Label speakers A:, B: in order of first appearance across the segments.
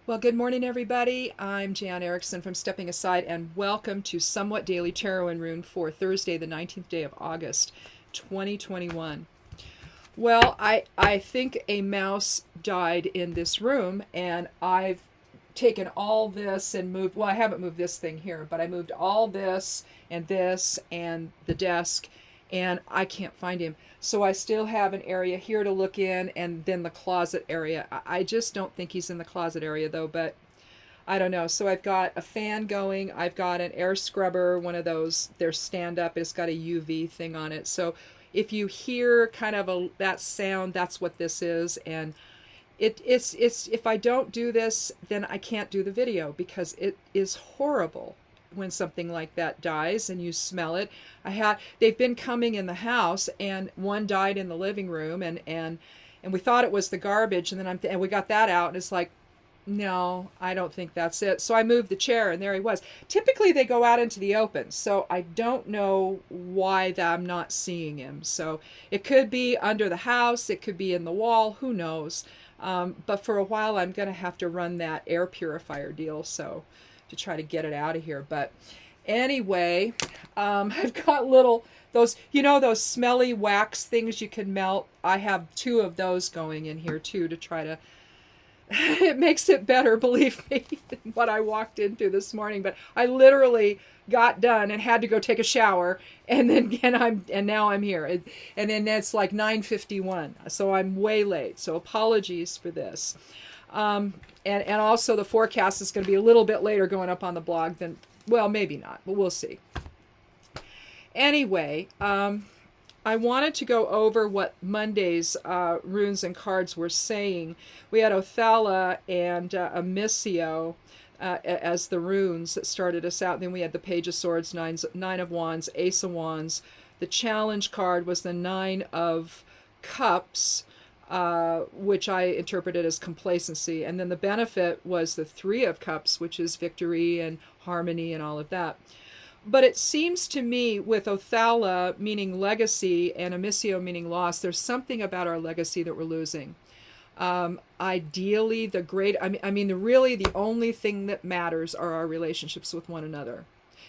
A: Well, good morning, everybody. I'm Jan Erickson from Stepping Aside, and welcome to Somewhat Daily Tarot and Rune for Thursday, the 19th day of August, 2021. Well, I think a mouse died in this room, and I've taken all this and moved. Well, I haven't moved this thing here, but I moved all this and the desk, and I can't find him. So I still have an area here to look in, and then the closet area. I just don't think he's in the closet area, though, but I don't know. So I've got a fan going. I've got an air scrubber, one of those. They're stand up. It's got a UV thing on it. So if you hear kind of that sound, that's what this is. And it's if I don't do this, then I can't do the video because it is horrible when something like that dies and you smell it. They've been coming in the house, and one died in the living room, and we thought it was the garbage, and then and we got that out, and it's like, no, I don't think that's it. So I moved the chair, and there he was. Typically they go out into the open, so I don't know why I'm not seeing him. So it could be under the house, it could be in the wall, who knows. But for a while I'm going to have to run that air purifier deal, so to try to get it out of here. But anyway, I've got those smelly wax things you can melt. I have two of those going in here too to try to it makes it better, believe me, than what I walked into this morning. But I literally got done and had to go take a shower, and now I'm here, and then it's like 9:51, so I'm way late. So apologies for this. And also the forecast is going to be a little bit later going up on the blog than, well, maybe not, but we'll see. Anyway, I wanted to go over what Monday's runes and cards were saying. We had Othala and Amicio as the runes that started us out. Then we had the Page of Swords, Nine of Wands, Ace of Wands. The challenge card was the Nine of Cups, which I interpreted as complacency. And then the benefit was the Three of Cups, which is victory and harmony and all of that. But it seems to me with Othala meaning legacy and Amicio meaning loss, there's something about our legacy that we're losing. Ideally, really the only thing that matters are our relationships with one another.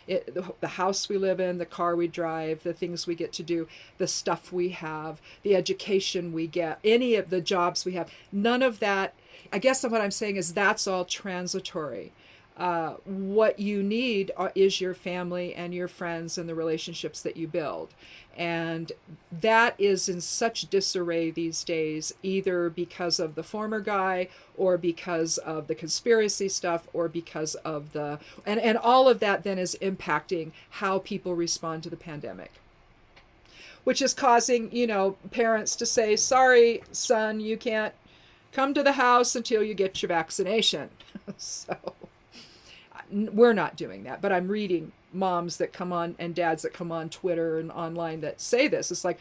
A: The house we live in, the car we drive, the things we get to do, the stuff we have, the education we get, any of the jobs we have, none of that. I guess what I'm saying is that's all transitory. What you need is your family and your friends and the relationships that you build. And that is in such disarray these days, either because of the former guy or because of the conspiracy stuff or because of and all of that then is impacting how people respond to the pandemic, which is causing, parents to say, sorry, son, you can't come to the house until you get your vaccination. So we're not doing that, but I'm reading moms that come on and dads that come on Twitter and online that say this. It's like,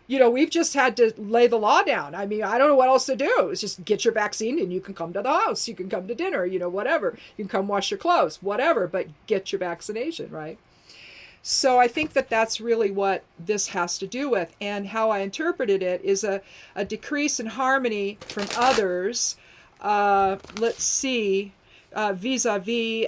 A: we've just had to lay the law down. I mean, I don't know what else to do. It's just get your vaccine and you can come to the house. You can come to dinner, whatever. You can come wash your clothes, whatever, but get your vaccination, right? So I think that that's really what this has to do with. And how I interpreted it is a decrease in harmony from others. Let's see. Vis-a-vis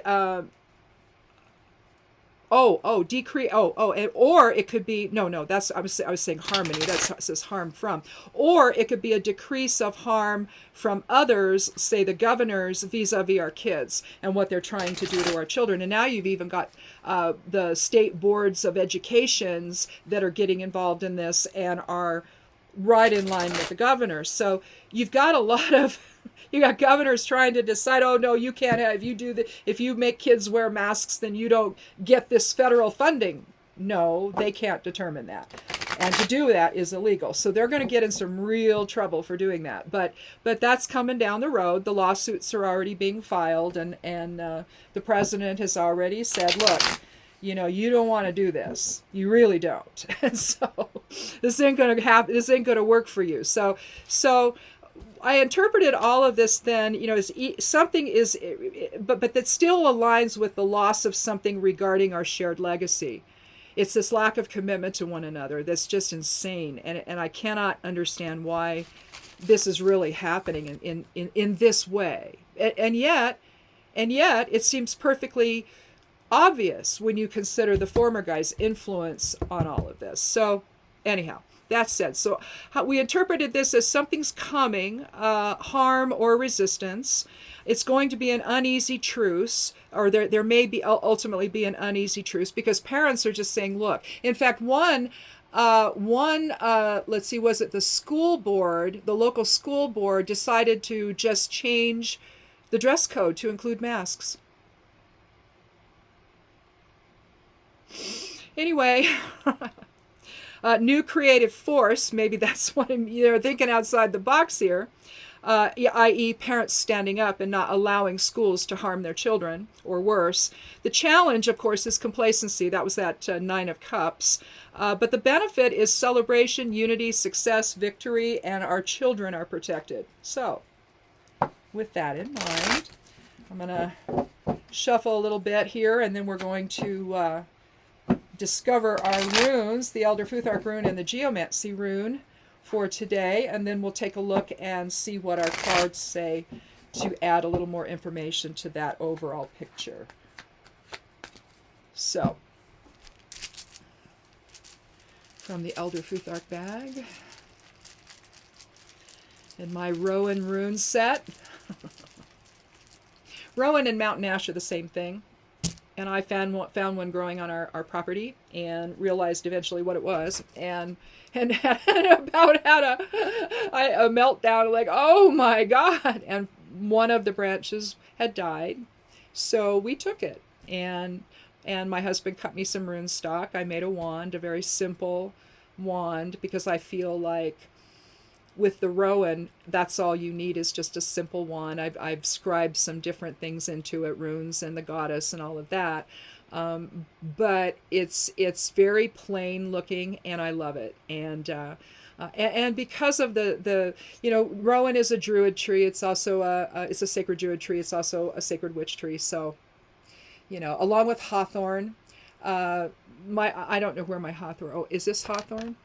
A: decrease, or it could be, no, that's, I was saying harmony, that says harm from, or it could be a decrease of harm from others, say the governors, vis-a-vis our kids and what they're trying to do to our children. And now you've even got the state boards of educations that are getting involved in this and are right in line with the governors. So you've got a lot of you got governors trying to decide, oh no, you can't have, if you make kids wear masks, then you don't get this federal funding. No, they can't determine that. And to do that is illegal. So they're going to get in some real trouble for doing that. But that's coming down the road. The lawsuits are already being filed, and the president has already said, look, you don't want to do this. You really don't. And so this ain't going to happen. This ain't going to work for you. So I interpreted all of this then, as something is, but that still aligns with the loss of something regarding our shared legacy. It's this lack of commitment to one another that's just insane. And I cannot understand why this is really happening in this way. And yet, it seems perfectly obvious when you consider the former guy's influence on all of this. So, anyhow, that said, so we interpreted this as something's coming, harm or resistance. It's going to be an uneasy truce, or there may be ultimately be an uneasy truce, because parents are just saying, look. In fact, let's see, was it the school board? The local school board decided to just change the dress code to include masks. Anyway, new creative force, maybe that's what I'm thinking outside the box here, i.e. parents standing up and not allowing schools to harm their children, or worse. The challenge, of course, is complacency. That was that Nine of Cups. But the benefit is celebration, unity, success, victory, and our children are protected. So, with that in mind, I'm going to shuffle a little bit here, and then we're going to discover our runes, the Elder Futhark rune and the Geomancy rune for today, and then we'll take a look and see what our cards say to add a little more information to that overall picture. So, from the Elder Futhark bag, and my Rowan rune set. Rowan and Mountain Ash are the same thing. And I found one growing on our property and realized eventually what it was, and about had a meltdown, like, oh my God, and one of the branches had died, so we took it, and my husband cut me some rune stock. I made a wand, a very simple wand, because I feel like with the Rowan, that's all you need is just a simple wand. I've scribed some different things into it, runes and the goddess and all of that. But it's very plain looking, and I love it. And because of the Rowan is a druid tree. It's also it's a sacred druid tree. It's also a sacred witch tree. So, along with hawthorn, I don't know where my hawthorn. Oh, is this hawthorn?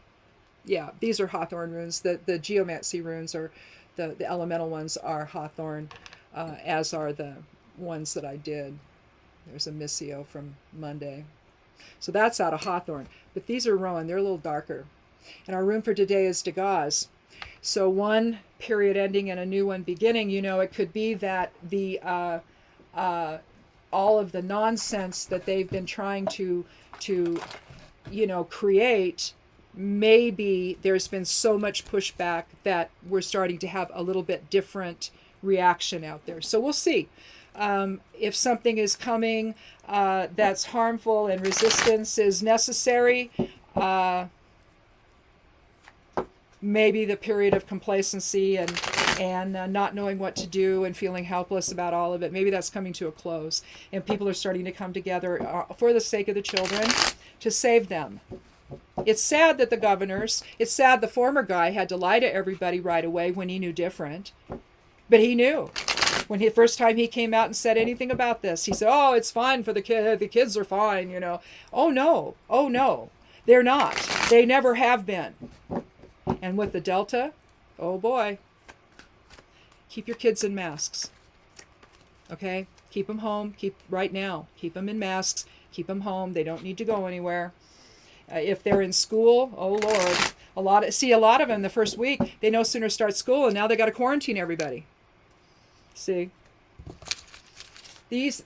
A: Yeah, these are hawthorn runes. The geomancy runes, or the elemental ones, are hawthorn, as are the ones that I did. There's a missio from Monday. So that's out of hawthorn. But these are Rowan. They're a little darker. And our rune for today is Dagaz. So one period ending and a new one beginning. It could be that the all of the nonsense that they've been trying to create, maybe there's been so much pushback that we're starting to have a little bit different reaction out there. So we'll see. If something is coming that's harmful and resistance is necessary, maybe the period of complacency and not knowing what to do and feeling helpless about all of it, maybe that's coming to a close, and people are starting to come together for the sake of the children to save them. It's sad that it's sad the former guy had to lie to everybody right away when he knew different. But he knew. When the first time he came out and said anything about this, he said, oh, it's fine for the kid. The kids are fine, Oh, no. They're not. They never have been. And with the Delta, oh boy. Keep your kids in masks. Okay? Keep them home. Right now. Keep them in masks. Keep them home. They don't need to go anywhere. If they're in school, oh Lord, a lot of them the first week, they no sooner start school and now they got to quarantine everybody. See, these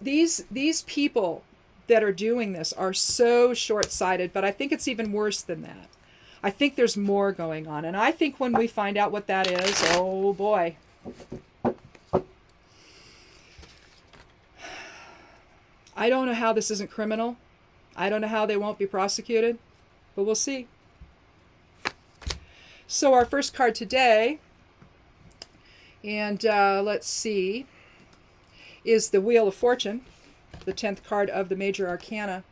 A: people that are doing this are so short-sighted, but I think it's even worse than that. I think there's more going on, and I think when we find out what that is, oh boy. I don't know how this isn't criminal. I don't know how they won't be prosecuted, but we'll see. So our first card today, and let's see, is the Wheel of Fortune, the 10th card of the Major Arcana.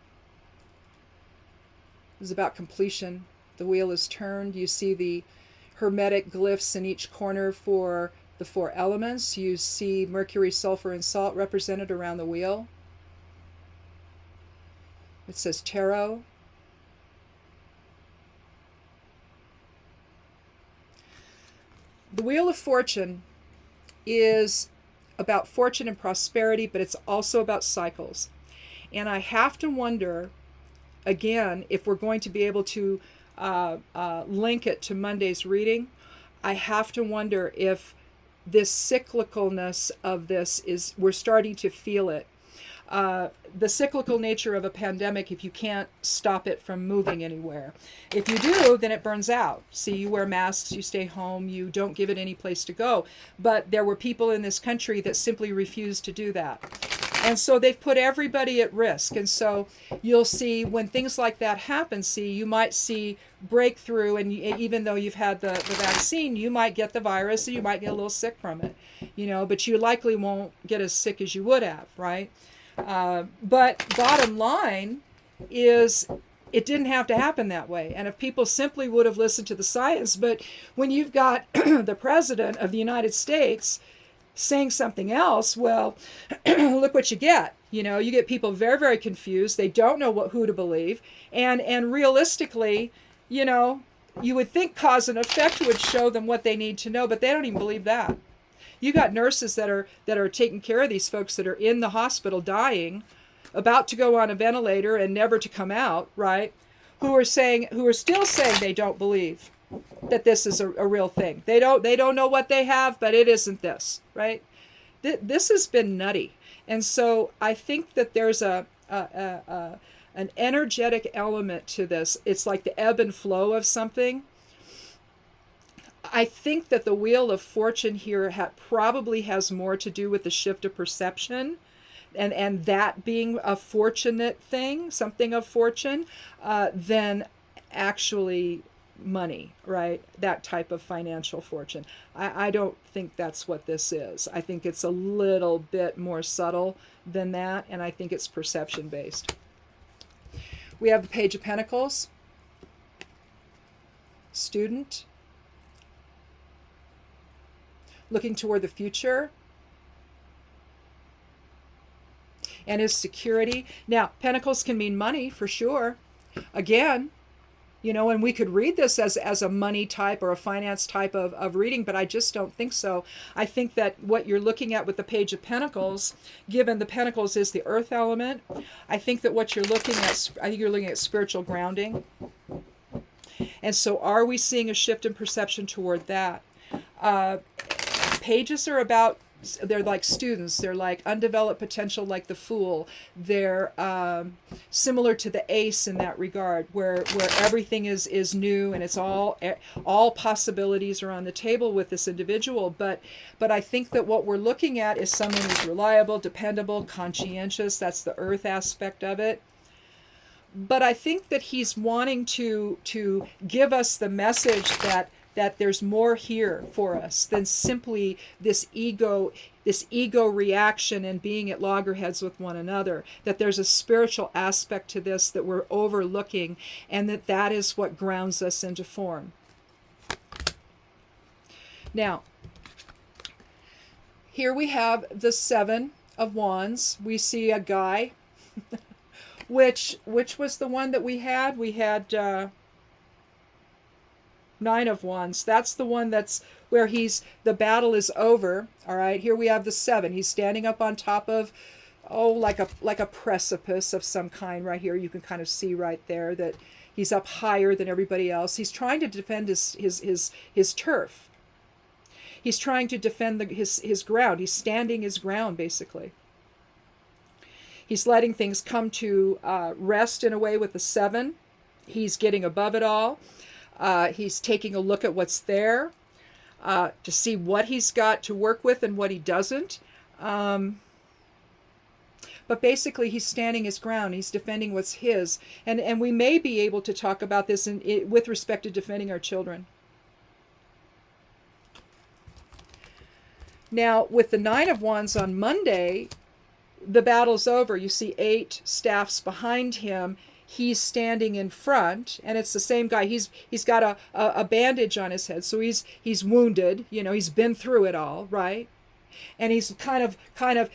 A: This is about completion. The wheel is turned. You see the hermetic glyphs in each corner for the 4 elements. You see Mercury, sulfur, and salt represented around the wheel. It says tarot. The Wheel of Fortune is about fortune and prosperity, but it's also about cycles. And I have to wonder, again, if we're going to be able to link it to Monday's reading, I have to wonder if this cyclicalness of this is, we're starting to feel it. The cyclical nature of a pandemic, if you can't stop it from moving anywhere. If you do, then it burns out. See, you wear masks, you stay home, you don't give it any place to go. But there were people in this country that simply refused to do that. And so they've put everybody at risk. And so you'll see when things like that happen, you might see breakthrough. And even though you've had the vaccine, you might get the virus and you might get a little sick from it, but you likely won't get as sick as you would have, right? But bottom line is it didn't have to happen that way. And if people simply would have listened to the science, but when you've got the president of the United States saying something else, well, look what you get. You get people very, very confused. They don't know who to believe. And realistically, you would think cause and effect would show them what they need to know, but they don't even believe that. You got nurses that are taking care of these folks that are in the hospital dying, about to go on a ventilator and never to come out, right? Who are still saying they don't believe that this is a real thing. They don't know what they have, but it isn't this, right? This has been nutty. And so I think that there's an energetic element to this. It's like the ebb and flow of something. I think that the Wheel of Fortune here probably has more to do with the shift of perception and that being a fortunate thing, something of fortune, than actually money, right? That type of financial fortune. I don't think that's what this is. I think it's a little bit more subtle than that, and I think it's perception based. We have the Page of Pentacles, student, looking toward the future, and his security. Now, Pentacles can mean money for sure. Again, and we could read this as a money type or a finance type of reading, but I just don't think so. I think that what you're looking at with the Page of Pentacles, given the Pentacles is the earth element, I think that what you're looking at spiritual grounding. And so are we seeing a shift in perception toward that? Pages are they're like students. They're like undeveloped potential, like the Fool. They're similar to the Ace in that regard, where everything is new and it's all possibilities are on the table with this individual. But I think that what we're looking at is someone who's reliable, dependable, conscientious. That's the earth aspect of it. But I think that he's wanting to give us the message that there's more here for us than simply this ego reaction and being at loggerheads with one another, that there's a spiritual aspect to this that we're overlooking, and that is what grounds us into form. Now, here we have the Seven of Wands. We see a guy, which was the one that we had? We had... Nine of Wands. That's the one that's where the battle is over. All right, here we have the Seven. He's standing up on top of, like a precipice of some kind right here. You can kind of see right there that he's up higher than everybody else. He's trying to defend his turf. He's trying to defend his ground. He's standing his ground, basically. He's letting things come to rest in a way with the Seven. He's getting above it all. He's taking a look at what's there to see what he's got to work with and what he doesn't. But basically, he's standing his ground. He's defending what's his. And we may be able to talk about this with respect to defending our children. Now, with the Nine of Wands on Monday, the battle's over. You see 8 staffs behind him. He's standing in front, and it's the same guy. He's got a bandage on his head, so he's wounded. He's been through it all, right? And he's kind of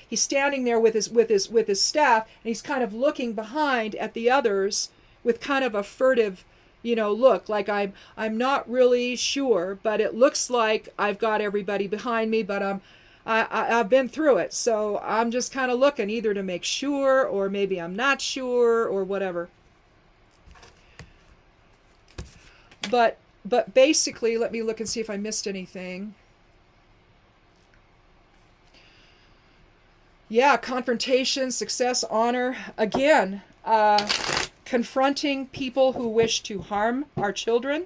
A: he's standing there with his staff, and he's kind of looking behind at the others with kind of a furtive, look, like I'm not really sure, but it looks like I've got everybody behind me, but I've been through it, so I'm just kind of looking either to make sure, or maybe I'm not sure, or whatever. But basically, let me look and see if I missed anything. Yeah, confrontation, success, honor. Again, confronting people who wish to harm our children.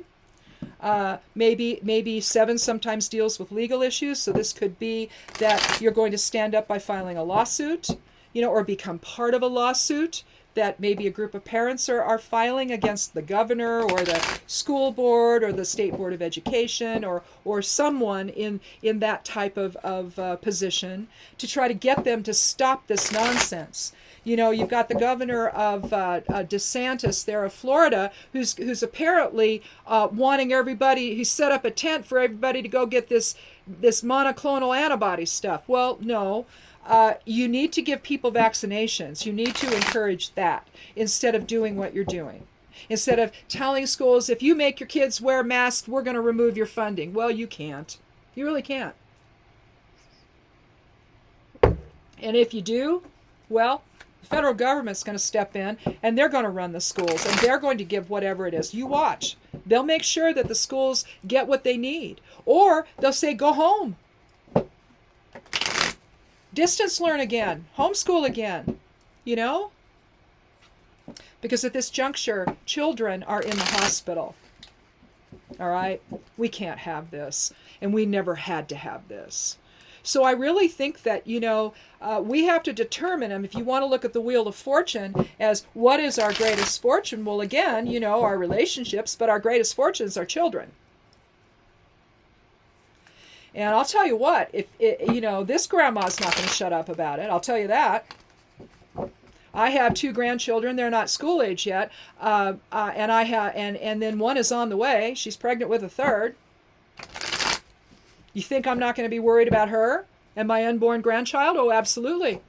A: Maybe 7 sometimes deals with legal issues, so this could be that you're going to stand up by filing a lawsuit, or become part of a lawsuit that maybe a group of parents are filing against the governor or the school board or the state board of education, or someone in that type of position, to try to get them to stop this nonsense. You've got the governor of DeSantis there of Florida, who's apparently wanting everybody. He set up a tent for everybody to go get this monoclonal antibody stuff. Well, no. You need to give people vaccinations. You need to encourage that instead of doing what you're doing. Instead of telling schools, if you make your kids wear masks, we're going to remove your funding. Well, you can't. You really can't. And if you do, well, the federal government's going to step in, and they're going to run the schools, and they're going to give whatever it is. You watch. They'll make sure that the schools get what they need. Or they'll say, go home. Distance learn again. Homeschool again. Because at this juncture, children are in the hospital. All right? We can't have this. And we never had to have this. So I really think that, we have to determine, if you want to look at the Wheel of Fortune as what is our greatest fortune, well, again, our relationships, but our greatest fortune is our children. And I'll tell you what, if this grandma's not going to shut up about it. I'll tell you that. I have 2 grandchildren. They're not school age yet, and then one is on the way. She's pregnant with a 3rd. You think I'm not going to be worried about her and my unborn grandchild? Oh, absolutely.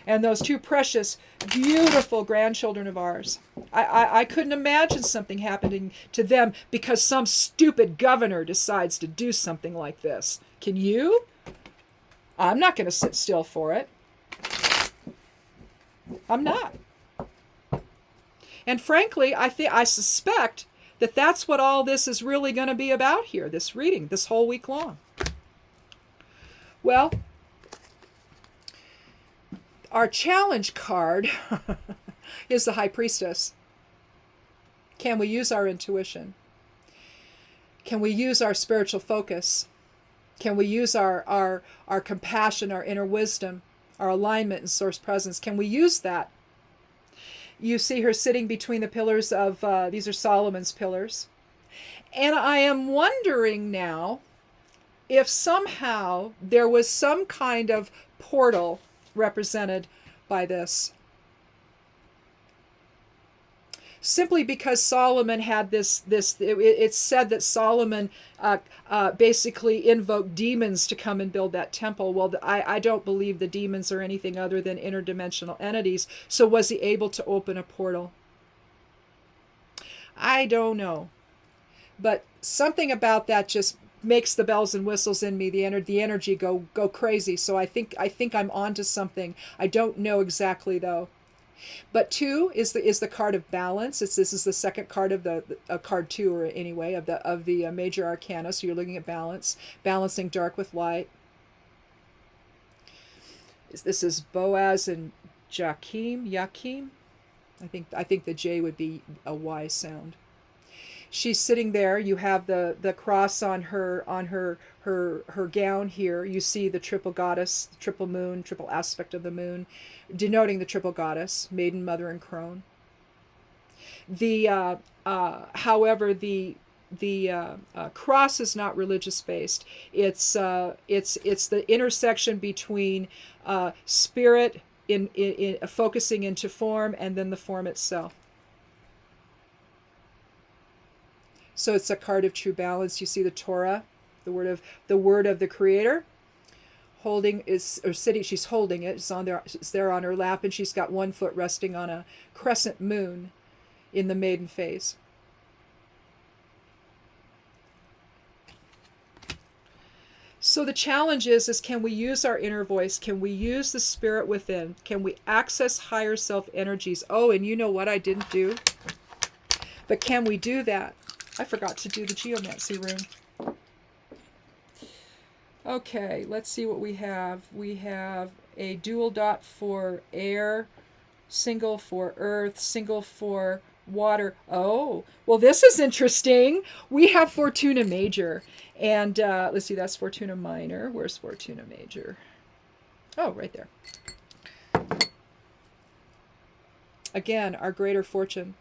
A: And those 2 precious, beautiful grandchildren of ours. I couldn't imagine something happening to them because some stupid governor decides to do something like this. Can you? I'm not going to sit still for it. I'm not. And frankly, I suspect that that's what all this is really going to be about here, this reading, this whole week long. Well, our challenge card is the High Priestess. Can we use our intuition? Can we use our spiritual focus? Can we use our compassion, our inner wisdom, our alignment and source presence? Can we use that? You see her sitting between the pillars of, these are Solomon's pillars. And I am wondering now if somehow there was some kind of portal represented by this. Simply because Solomon had it's said that Solomon basically invoked demons to come and build that temple. Well, I don't believe the demons are anything other than interdimensional entities. So was he able to open a portal? I don't know. But something about that just makes the bells and whistles in me, the energy go crazy. So I think I'm onto something. I don't know exactly though. But 2 is the card of balance. This is the second card of the card 2, or anyway of the major arcana. So you're looking at balance, balancing dark with light. This is Boaz and Yakim. I think the J would be a Y sound. She's sitting there. You have the cross on her gown here. You see the triple goddess, triple moon, triple aspect of the moon, denoting the triple goddess, maiden, mother, and crone. However, the cross is not religious based. It's the intersection between spirit in focusing into form, and then the form itself. So it's a card of true balance. You see the Torah, the word of the Creator, sitting. She's holding it. It's there on her lap, and she's got one foot resting on a crescent moon in the maiden phase. So the challenge is can we use our inner voice? Can we use the spirit within? Can we access higher self energies? Oh, and you know what I didn't do? But can we do that? I forgot to do the geomancy rune. Okay, let's see what we have. We have a dual dot for air, single for earth, single for water. Oh, well, this is interesting. We have Fortuna Major. And let's see, that's Fortuna Minor. Where's Fortuna Major? Oh, right there. Again, our greater fortune.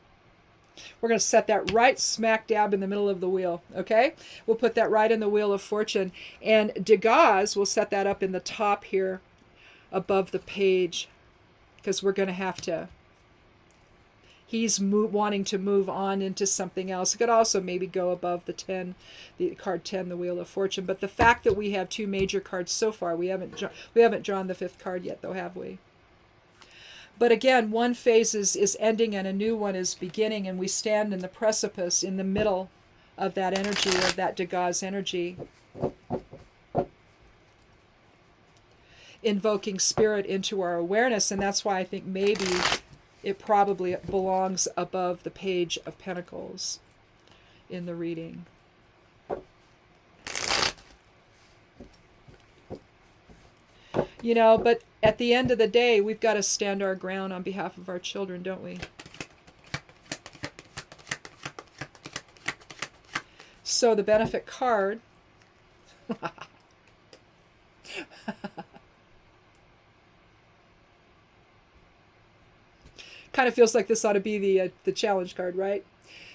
A: We're going to set that right smack dab in the middle of the wheel, okay? We'll put that right in the wheel of fortune. And Degas, we'll set that up in the top here above the page, because we're going to have to, he's wanting to move on into something else. It could also maybe go above the 10, the card 10, the Wheel of Fortune. But the fact that we have 2 major cards so far, we haven't drawn the 5th card yet, though, have we? But again, one phase is ending and a new one is beginning, and we stand in the precipice, in the middle of that energy, of that Degas energy, invoking spirit into our awareness. And that's why I think maybe it probably belongs above the Page of Pentacles in the reading. You know, but at the end of the day, we've got to stand our ground on behalf of our children, don't we? So the benefit card kind of feels like this ought to be the challenge card, right?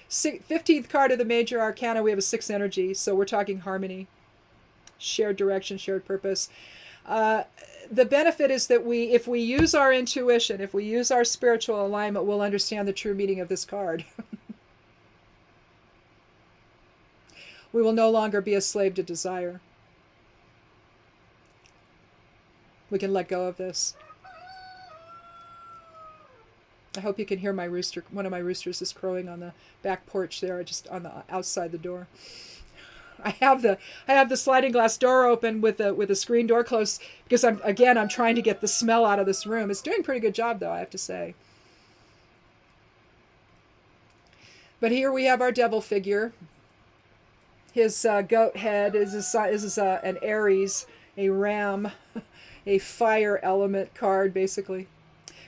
A: 15th card of the major arcana, we have a 6 energy, so we're talking harmony, shared direction, shared purpose. The benefit is that if we use our intuition, if we use our spiritual alignment, we'll understand the true meaning of this card. We will no longer be a slave to desire. We can let go of this. I hope you can hear my rooster. One of my roosters is crowing on the back porch there, just on the outside the door. I have the sliding glass door open with a screen door closed because I'm trying to get the smell out of this room. It's doing a pretty good job, though, I have to say. But here we have our devil figure. His goat head is an Aries, a ram, a fire element card, basically.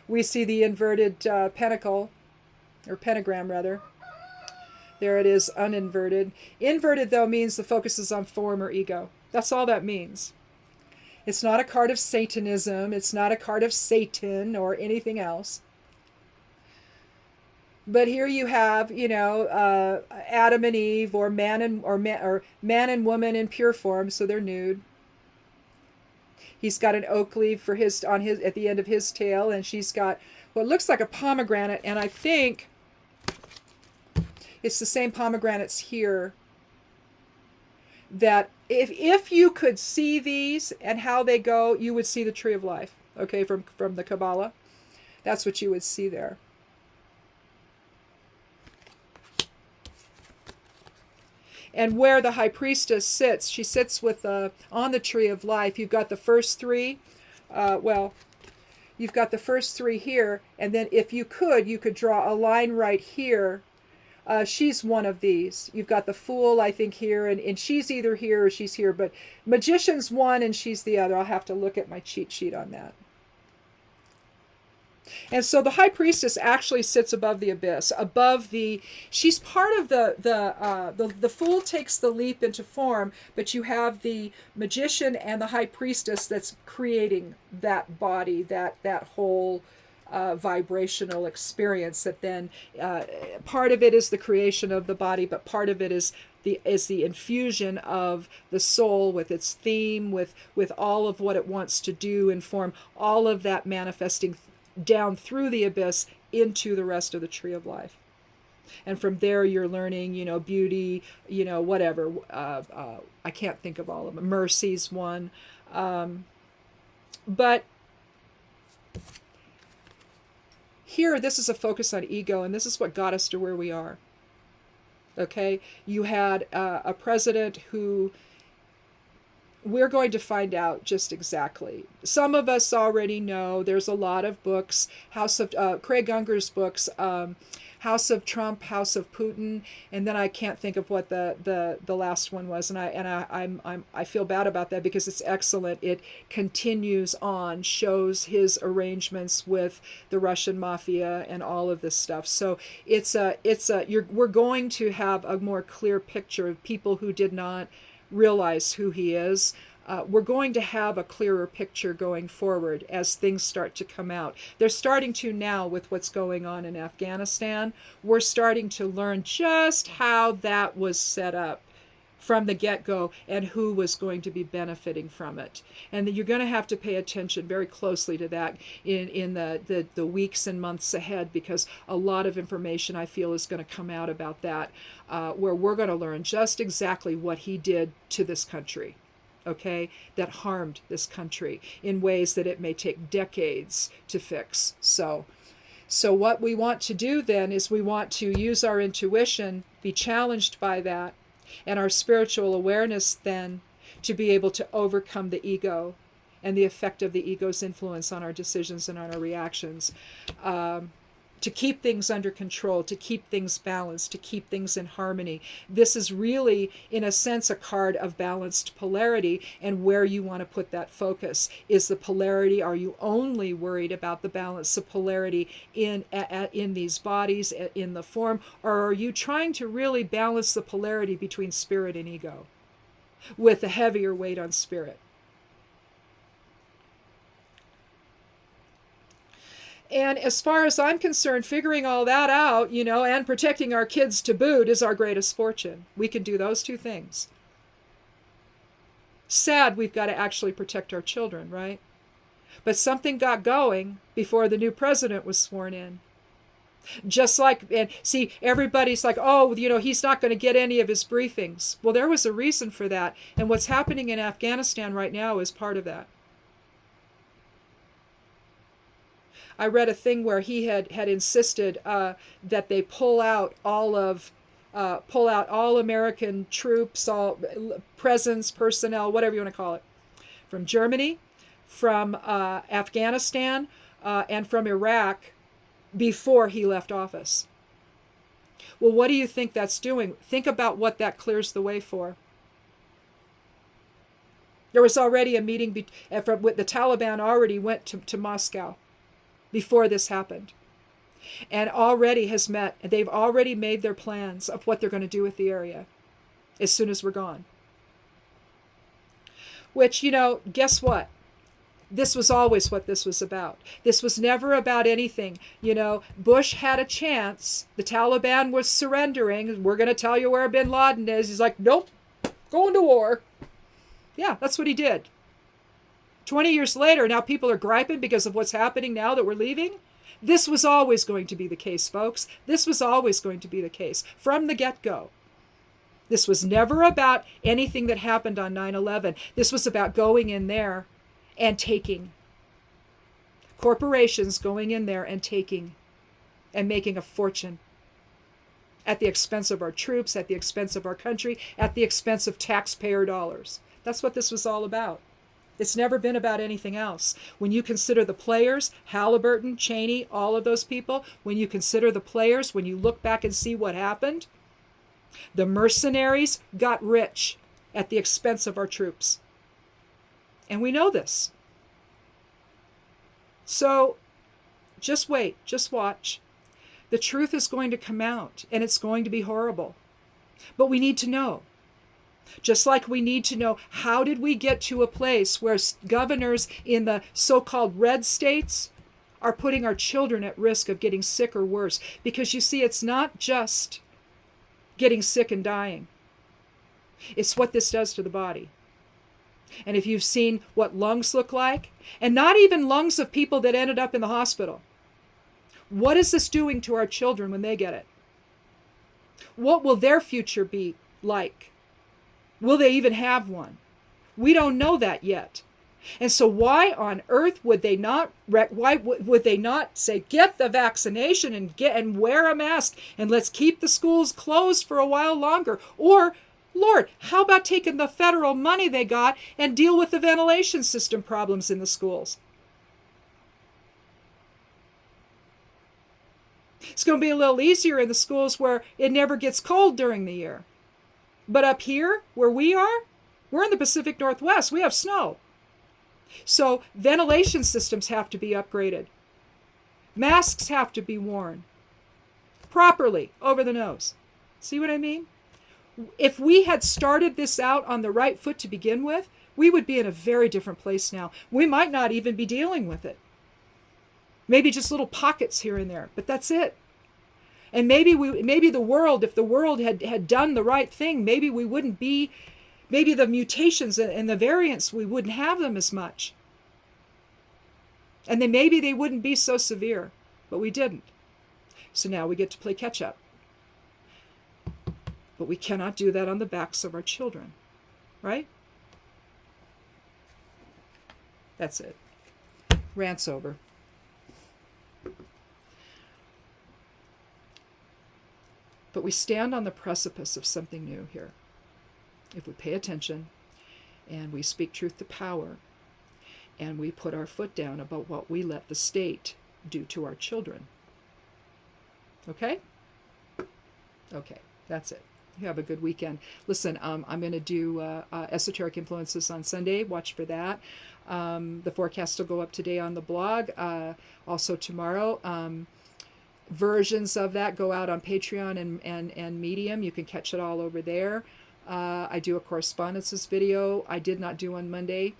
A: We see the inverted pentacle, or pentagram, rather. There it is, uninverted. Inverted, though, means the focus is on form or ego. That's all that means. It's not a card of Satanism. It's not a card of Satan or anything else. But here you have, Adam and Eve, or man and woman in pure form, so they're nude. He's got an oak leaf at the end of his tail, and she's got what looks like a pomegranate, and I think it's the same pomegranates here. That if you could see these and how they go, you would see the tree of life. Okay, from the Kabbalah, that's what you would see there. And where the high priestess sits, she sits with on the tree of life. You've got the first 3. You've got the first 3 here, and then if you could draw a line right here. She's one of these. You've got the Fool, I think, here, and she's either here or she's here. But Magician's one, and she's the other. I'll have to look at my cheat sheet on that. And so the high priestess actually sits above the abyss, she's part of the Fool takes the leap into form, but you have the magician and the high priestess that's creating that body, that whole vibrational experience. That then part of it is the creation of the body, but part of it is the infusion of the soul with its theme, with all of what it wants to do and form, all of that manifesting down through the abyss into the rest of the tree of life. And from there you're learning, beauty, whatever. I can't think of all of them. Mercy's one. But here, this is a focus on ego, and this is what got us to where we are. Okay? You had a president who we're going to find out just exactly. Some of us already know. There's a lot of books. House of Craig Unger's books, House of Trump, House of Putin, and then I can't think of what the last one was, and I feel bad about that because it's excellent. It continues on, shows his arrangements with the Russian mafia and all of this stuff. So we're going to have a more clear picture of people who did not realize who he is. We're going to have a clearer picture going forward as things start to come out. They're starting to now with what's going on in Afghanistan. We're starting to learn just how that was set up from the get-go and who was going to be benefiting from it. And you're going to have to pay attention very closely to that in the weeks and months ahead, because a lot of information I feel is going to come out about that, where we're going to learn just exactly what he did to this country. Okay, that harmed this country in ways that it may take decades to fix. So what we want to do then is we want to use our intuition, be challenged by that, and our spiritual awareness then to be able to overcome the ego and the effect of the ego's influence on our decisions and on our reactions. To keep things under control, to keep things balanced, to keep things in harmony. This is really, in a sense, a card of balanced polarity, and where you want to put that focus. Is the polarity, are you only worried about the balance of polarity in these bodies, in the form, or are you trying to really balance the polarity between spirit and ego with a heavier weight on spirit? And as far as I'm concerned, figuring all that out, and protecting our kids to boot is our greatest fortune. We can do those two things. Sad we've got to actually protect our children, right? But something got going before the new president was sworn in. Just like, and see, everybody's like, oh, he's not going to get any of his briefings. Well, there was a reason for that. And what's happening in Afghanistan right now is part of that. I read a thing where he had insisted that they pull out all American troops, all presence, personnel, whatever you want to call it, from Germany, from Afghanistan, and from Iraq before he left office. Well, what do you think that's doing? Think about what that clears the way for. There was already a meeting, the Taliban already went to Moscow before this happened, and they've already made their plans of what they're going to do with the area as soon as we're gone. Which, guess what? This was always what this was about. This was never about anything. Bush had a chance. The Taliban was surrendering. We're going to tell you where bin Laden is. He's like, nope, going to war. Yeah, that's what he did. 20 years later, now people are griping because of what's happening now that we're leaving. This was always going to be the case, folks. This was always going to be the case from the get-go. This was never about anything that happened on 9/11. This was about going in there and taking. Corporations going in there and taking and making a fortune at the expense of our troops, at the expense of our country, at the expense of taxpayer dollars. That's what this was all about. It's never been about anything else. When you consider the players, Halliburton, Cheney, all of those people, when you consider the players, when you look back and see what happened, the mercenaries got rich at the expense of our troops. And we know this. So just wait, just watch. The truth is going to come out, and it's going to be horrible. But we need to know. Just like we need to know, how did we get to a place where governors in the so-called red states are putting our children at risk of getting sick or worse? Because you see, it's not just getting sick and dying. It's what this does to the body. And if you've seen what lungs look like, and not even lungs of people that ended up in the hospital, what is this doing to our children when they get it? What will their future be like? Will they even have one? We don't know that yet. And so why on earth would they not say, get the vaccination and wear a mask and let's keep the schools closed for a while longer? Or Lord, how about taking the federal money they got and deal with the ventilation system problems in the schools? It's going to be a little easier in the schools where it never gets cold during the year. But up here, where we are, we're in the Pacific Northwest. We have snow. So ventilation systems have to be upgraded. Masks have to be worn properly over the nose. See what I mean? If we had started this out on the right foot to begin with, we would be in a very different place now. We might not even be dealing with it. Maybe just little pockets here and there, but that's it. And maybe the world, if the world had done the right thing, maybe we wouldn't be, maybe the mutations and the variants, we wouldn't have them as much. And then maybe they wouldn't be so severe, but we didn't. So now we get to play catch up. But we cannot do that on the backs of our children, right? That's it. Rant's over. But we stand on the precipice of something new here. If we pay attention and we speak truth to power and we put our foot down about what we let the state do to our children. Okay? Okay, that's it. You have a good weekend. Listen, I'm going to do Esoteric Influences on Sunday. Watch for that. The forecast will go up today on the blog. Also tomorrow. Versions of that go out on Patreon and Medium. You can catch it all over there. I do a correspondences video. I did not do on Monday.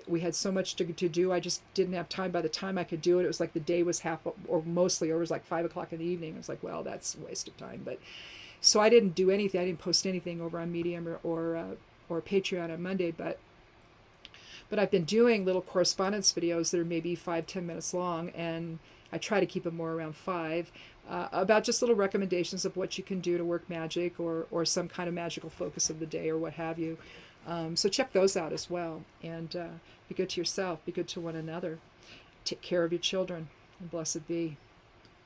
A: We had so much to do. I just didn't have time. By the time I could do it, it was like the day was half, or mostly, or it was like 5 o'clock in the evening. I was like, well, that's a waste of time. But so I didn't do anything. I didn't post anything over on Medium or Patreon on Monday. But I've been doing little correspondence videos that are maybe 5-10 minutes long, and I try to keep them more around 5, about just little recommendations of what you can do to work magic or some kind of magical focus of the day or what have you. So check those out as well. And be good to yourself. Be good to one another. Take care of your children. And blessed be.